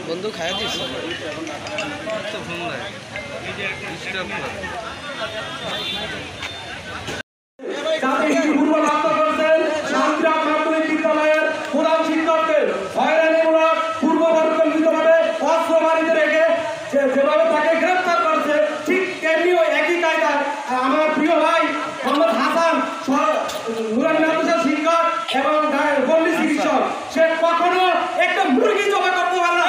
বন্ধু খাই দিস প্রধান শিক্ষকদের হয়রানিমূলক পূর্বপরিকল্পিতভাবে অস্ত্র বাড়িতে রেখে যেভাবে তাকে গ্রেপ্তার করেছে ঠিক তেমনিও একই কায়দায় আমার প্রিয় ভাই মোহাম্মদ হাসান নুরানি মাদ্রাসার শিক্ষক এবং পল্লী চিকিৎসক সে কখনো একটা মুরগি জমা করতে পারে না।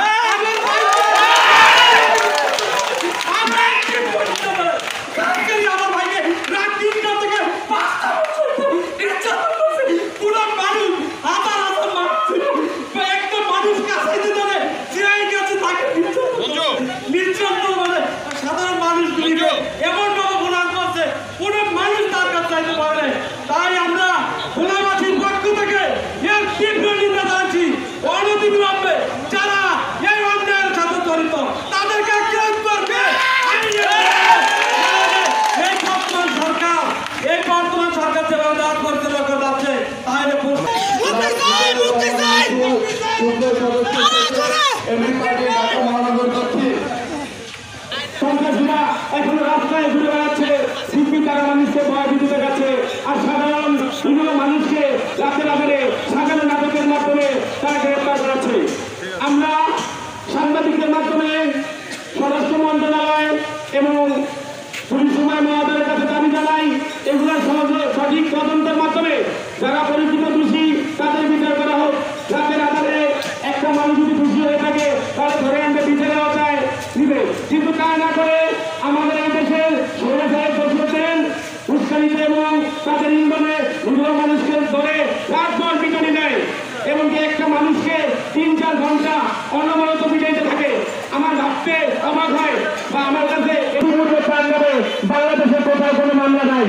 আমার ভাইকে রাত ৩টা থেকে ৫টা পর্যন্ত নির্যাতন করছে। পুরো মানুষ হাজার হাজার মানুষ ছিল, একটা মানুষ কাছে দিতে পারে যে কাছে তাকে নির্যাতন মানে সাধারণ মানুষগুলিকে এমন ভাবে গুণান করছে কোনো মানুষ তার কাছে চাইতে পারে না। তাই আমরা ভোলাবাসীর পক্ষ থেকে এর তীব্র নিন্দা জানাচ্ছি। অনতিবিলম্বে যারা এই অন্যায়ের সাথে জড়িত তাদেরকে গ্রেফতার করে এই বর্তমান সরকার যেভাবে রাজ পরিচালনা করে যাচ্ছে তাহলে সন্ত্রাসীরা এখন রাস্তায় ঘুরে বেড়াচ্ছে, সিপি তারা মানুষকে ভয় ভীতি দেখাচ্ছে আর সাধারণ বিভিন্ন মানুষকে রাতের আধারে সাজানো নাটকের মাধ্যমে তারা গ্রেপ্তার করাচ্ছে। আমরা সাংবাদিকদের মাধ্যমে স্বরাষ্ট্র মন্ত্রণালয় এবং পুলিশ সময় মহোদয়ের কাছে দাবি জানাই এগুলোর সঠিক তদন্তের মাধ্যমে যারা পরিচিত দোষী তাদের বিচার করা হোক। রাতের আধারে একটা মানুষ যদি দোষী হয়ে থাকে তাহলে ধরে আনবে বিচারের আওতায় দিবে, কিন্তু তা না করে আমাদের এই দেশের স্বৈরাচারের দোষীদের উস্কানিতে এবং তাদের ইন্ধনে নিরীহ মানুষকে ধরে রাতভর পিটুনি দেয়, এমনকি একটা মানুষকে ৩-৪ ঘন্টা অনবরত পিটাইতে থাকে। আমার ভাবতে অবাক হয় বা আমার কাছে বাংলাদেশের কোথাও কোনো মামলা নাই।